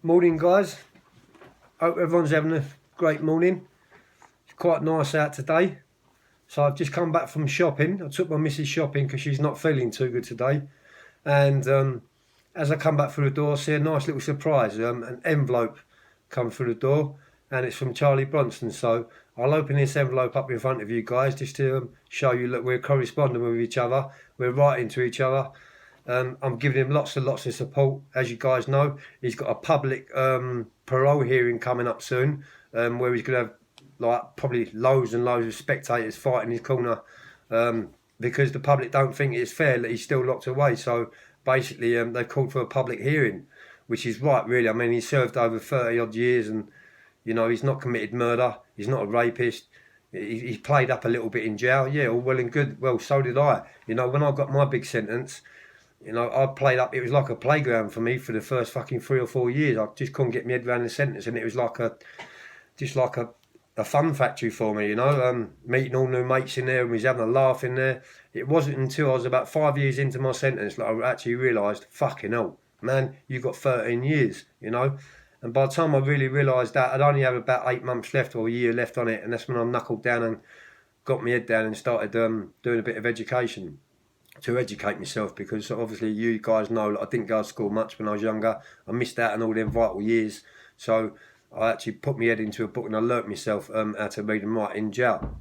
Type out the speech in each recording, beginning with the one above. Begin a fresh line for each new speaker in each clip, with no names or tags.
Morning, guys. Hope everyone's having a great morning. It's quite nice out today. So I've just come back from shopping. I took my missus shopping because she's not feeling too good today. And as I come back through the door, I see a nice little surprise. An envelope come through the door, and it's from Charlie Bronson. So I'll open this envelope up in front of you guys just to show you, look, we're corresponding with each other. We're writing to each other. I'm giving him lots of support. As you guys know, he's got a public parole hearing coming up soon, where he's going to have probably loads and loads of spectators fighting his corner, because the public don't think it's fair that he's still locked away. So basically, they've called for a public hearing, which is right, really. I mean, he's served over 30 odd years, and he's not committed murder. He's not a rapist. He's played up a little bit in jail. Yeah, all well and good. Well, so did I. When I got my big sentence, I played up. It was like a playground for me for the first fucking 3 or 4 years. I just couldn't get my head around the sentence, and it was like a fun factory for me. Meeting all new mates in there, and we was having a laugh in there. It wasn't until I was about 5 years into my sentence that I actually realised, fucking hell, man, you got 13 years. And by the time I really realised that, I'd only have about 8 months left or a year left on it, and that's when I knuckled down and got my head down and started doing a bit of education to educate myself, because obviously you guys know that I didn't go to school much when I was younger. I missed out on all them vital years, so I actually put my head into a book and I learnt myself how to read and write in jail.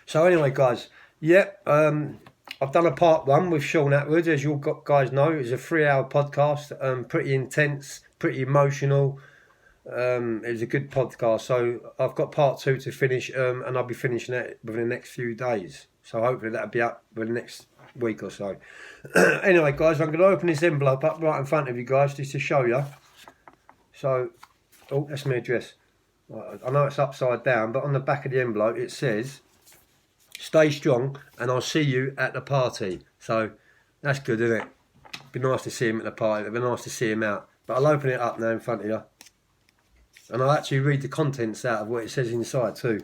So anyway, guys, I've done a part 1 with Sean Atwood. As you guys know, it was a 3-hour podcast, pretty intense, pretty emotional. It was a good podcast. So I've got part 2 to finish, and I'll be finishing it within the next few days. So hopefully that'll be up within the next week or so. Anyway, guys, I'm going to open this envelope up right in front of you guys just to show you. So, oh, that's my address. I know it's upside down, but on the back of the envelope it says, "Stay strong and I'll see you at the party." So that's good, isn't it? It'd be nice to see him at the party. It'd be nice to see him out. But I'll open it up now in front of you, and I'll actually read the contents out of what it says inside too.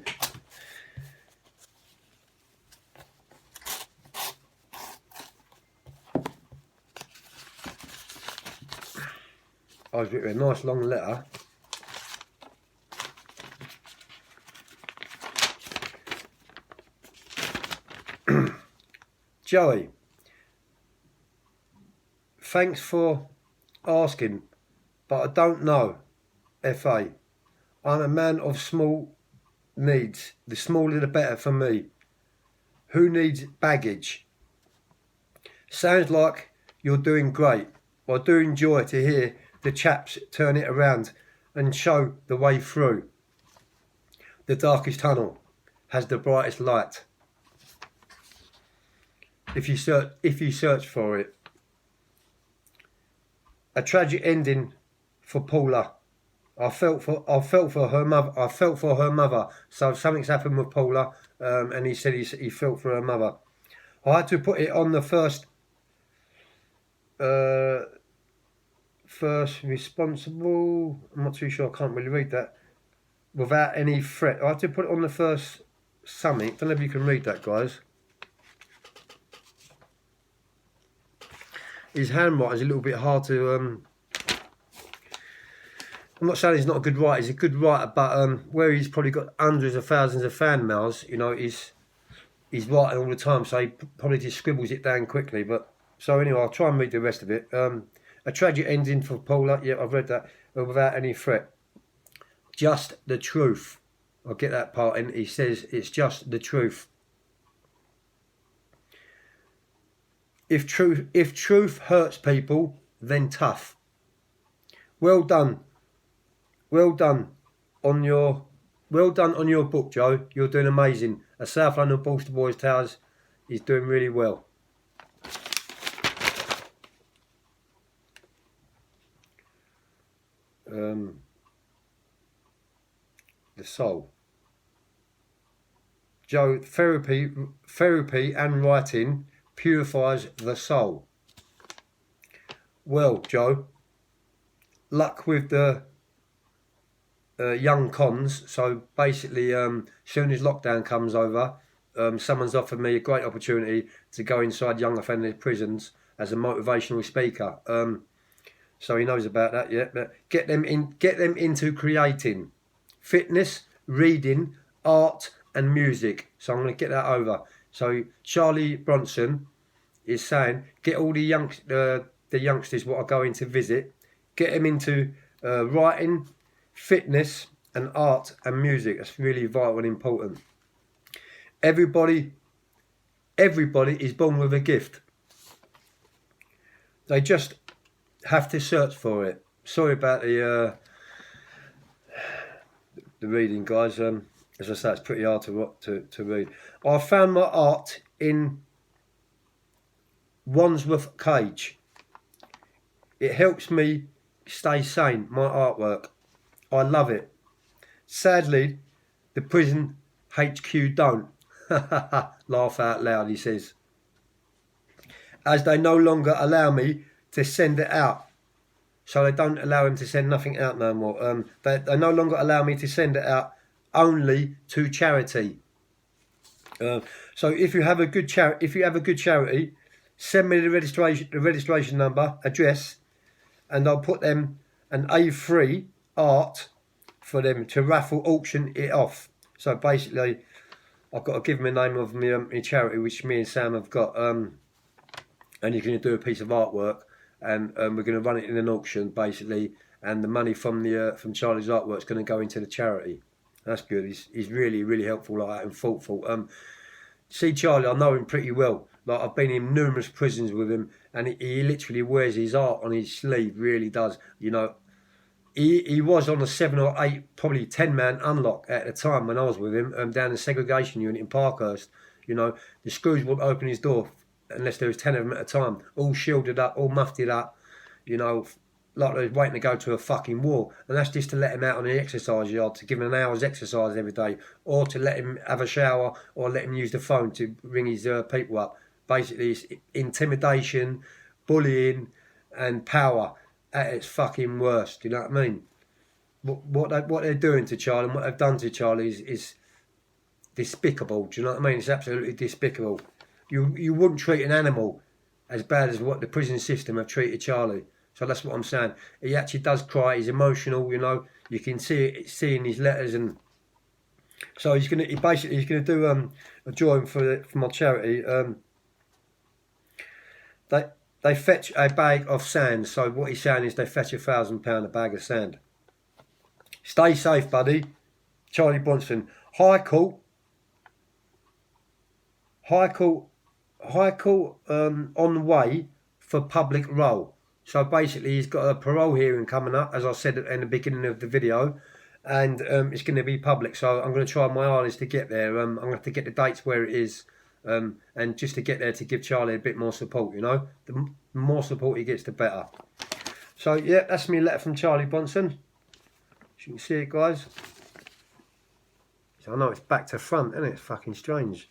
I was written a nice long letter. Joey, thanks for asking, but I don't know. FA, I'm a man of small needs. The smaller the better for me. Who needs baggage? Sounds like you're doing great. I do enjoy to hear the chaps turn it around and show the way through. The darkest tunnel has the brightest light. If you search for it. A tragic ending for Paula. I felt for her mother. So something's happened with Paula, and he said he felt for her mother. I had to put it on the first responsible. I'm not too sure. I can't really read that. Without any threat. I had to put it on the first something. Don't know if you can read that, guys. His handwriting is a little bit hard to. I'm not saying he's not a good writer. He's a good writer, but where he's probably got hundreds of thousands of fan mails, he's writing all the time, so he probably just scribbles it down quickly. But so anyway, I'll try and read the rest of it. A tragic ending for Paula. Yeah, I've read that. Without any threat. Just the truth. I'll get that part in. He says it's just the truth. If truth hurts people, then tough. Well done on your book, Joe. You're doing amazing. A South London Bolster Boys Towers is doing really well. The soul. Joe, therapy and writing purifies the soul. Well, Joe, luck with the young cons. So basically, soon as lockdown comes over, someone's offered me a great opportunity to go inside young offender prisons as a motivational speaker. so he knows about that. Yeah, but get them into creating, fitness, reading, art, and music. So I'm going to get that over. So Charlie Bronson is saying, get all the youngsters what are going to visit, get them into writing, fitness, and art and music. That's really vital and important. Everybody is born with a gift. They just have to search for it. Sorry about the reading, guys. As I say, it's pretty hard to read. I found my art in Wandsworth Cage. It helps me stay sane, my artwork. I love it. Sadly, the prison HQ don't. Laugh out loud, he says. As they no longer allow me to send it out. So they don't allow him to send nothing out no more. They no longer allow me to send it out, only to charity. So if you have a good charity, send me the registration number, address, and I'll put them an A3 art for them to raffle auction it off. So basically, I've got to give them the name of my charity, which me and Sam have got, and you're going to do a piece of artwork, and we're going to run it in an auction, basically, and the money from Charlie's artwork is going to go into the charity. That's good. He's really, really helpful like that and thoughtful. See Charlie, I know him pretty well. Like, I've been in numerous prisons with him, and he literally wears his art on his sleeve. Really does. You know, he was on a 7 or 8, probably 10-man unlock at the time when I was with him, down in segregation unit in Parkhurst. You know, the screws wouldn't open his door unless there was 10 of them at a time, all shielded up, all muffed up. You know, like they was waiting to go to a fucking war, and that's just to let him out on the exercise yard, to give him an hour's exercise every day, or to let him have a shower, or let him use the phone to ring his people up. Basically, it's intimidation, bullying, and power at its fucking worst. You know what I mean? What they're doing to Charlie and what they've done to Charlie is despicable. Do you know what I mean? It's absolutely despicable. You wouldn't treat an animal as bad as what the prison system have treated Charlie. So that's what I'm saying. He actually does cry. He's emotional. You know, you can see in his letters, and so he's gonna do a drawing for my charity. They fetch a bag of sand. So what he's saying is they fetch £1,000 a bag of sand. Stay safe, buddy. Charlie Bronson. High Court on the way for public roll. So basically, he's got a parole hearing coming up, as I said in the beginning of the video, and it's going to be public. So I'm going to try my hardest to get there. I'm going to have to get the dates where it is, and just to get there to give Charlie a bit more support. You know, the more support he gets, the better. So yeah, that's my letter from Charlie Bronson. As you can see it, guys. So I know it's back to front, isn't it? It's fucking strange.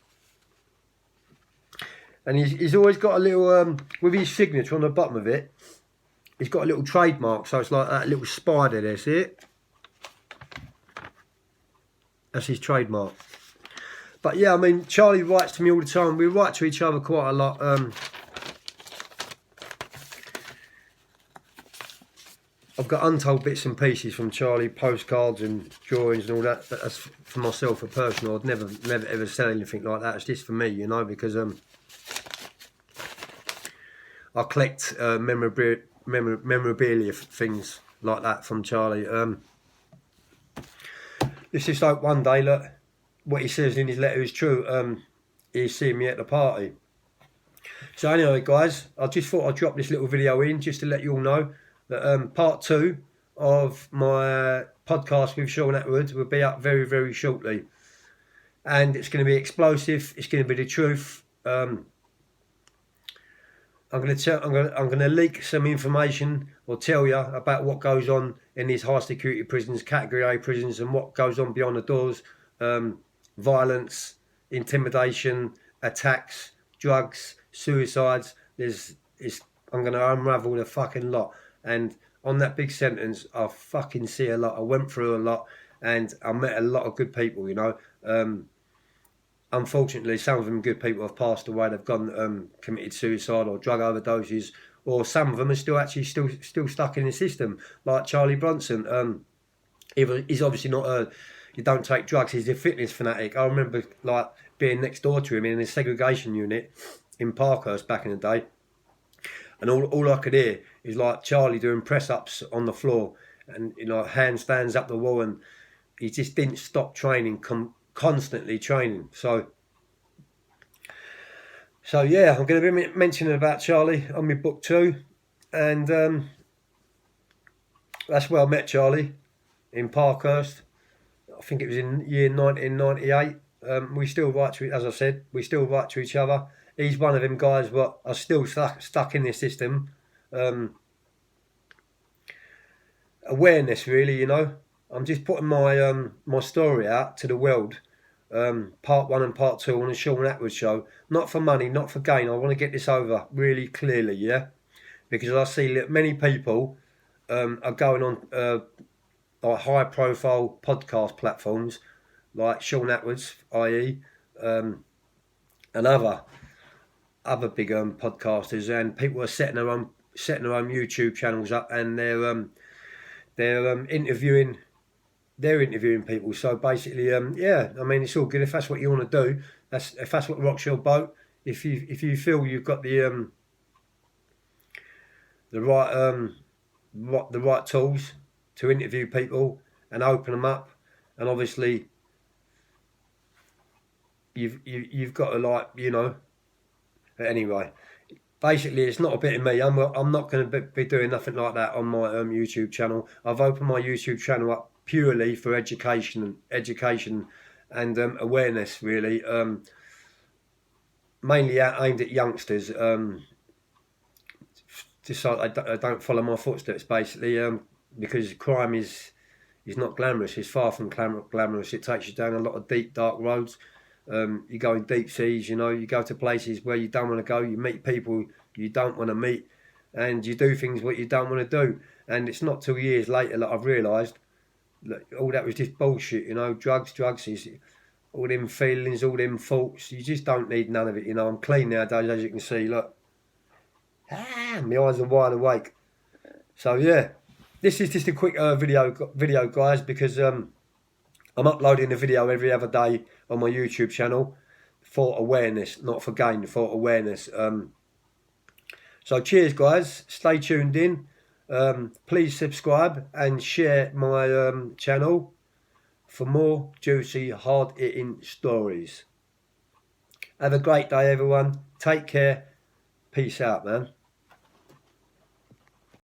And he's always got a little, with his signature on the bottom of it, he's got a little trademark, so it's like that little spider there, see it? That's his trademark. But yeah, I mean, Charlie writes to me all the time. We write to each other quite a lot. I've got untold bits and pieces from Charlie, postcards and drawings and all that. But that's for myself, for personal. I'd never ever sell anything like that. It's just for me, you know, because I collect memorabilia things like that from Charlie. Let's just hope one day, look, what he says in his letter is true. He's seeing me at the party. So anyway, guys, I just thought I'd drop this little video in just to let you all know that part 2 of my podcast with Sean Atwood will be up very, very shortly. And it's going to be explosive. It's going to be the truth. I'm going to leak some information or tell you about what goes on in these high security prisons, category A prisons, and what goes on beyond the doors. Violence, intimidation, attacks, drugs, suicides. I'm going to unravel the fucking lot. And on that big sentence, I fucking see a lot. I went through a lot, and I met a lot of good people, you know. Unfortunately, some of them good people have passed away. They've gone committed suicide or drug overdoses or some of them are still stuck in the system, like Charlie Bronson. He's obviously not a. You don't take drugs. He's a fitness fanatic. I remember like being next door to him in a segregation unit in Parkhurst back in the day, and all I could hear is like Charlie doing press ups on the floor, and handstands up the wall, and he just didn't stop training, constantly training. So yeah, I'm going to be mentioning about Charlie on my book too, and that's where I met Charlie, in Parkhurst. I think it was in year 1998. We still write to, as I said, we still write to each other. He's one of them guys what are still stuck in this system. Awareness, really, I'm just putting my my story out to the world. Part 1 and part 2 on the Sean Atwood show. Not for money, not for gain. I want to get this over really clearly, yeah? Because I see that many people are going on like high profile podcast platforms like Sean Atwood's, i.e. And other big podcasters, and people are setting their own YouTube channels up, and they're interviewing people. So basically, yeah, I mean, it's all good if that's what you want to do. If that's what rocks your boat. If you feel you've got the right tools to interview people and open them up, and obviously you've got to, like, anyway. Basically, it's not a bit of me. I'm not going to be doing nothing like that on my YouTube channel. I've opened my YouTube channel up purely for education and awareness, really. Mainly aimed at youngsters, just so I don't follow my footsteps, basically. Because crime is not glamorous. It's far from glamorous. It takes you down a lot of deep, dark roads. You go in deep seas, you go to places where you don't want to go. You meet people you don't want to meet, and you do things what you don't want to do. And it's not till years later that I've realised that all that was just bullshit. Drugs is all them feelings, all them thoughts. You just don't need none of it. I'm clean nowadays, as you can see. Look, my eyes are wide awake. So yeah, this is just a quick video, guys, because I'm uploading a video every other day on my YouTube channel for awareness, not for gain, for awareness. So cheers, guys. Stay tuned in. Please subscribe and share my channel for more juicy, hard-hitting stories. Have a great day, everyone. Take care. Peace out, man.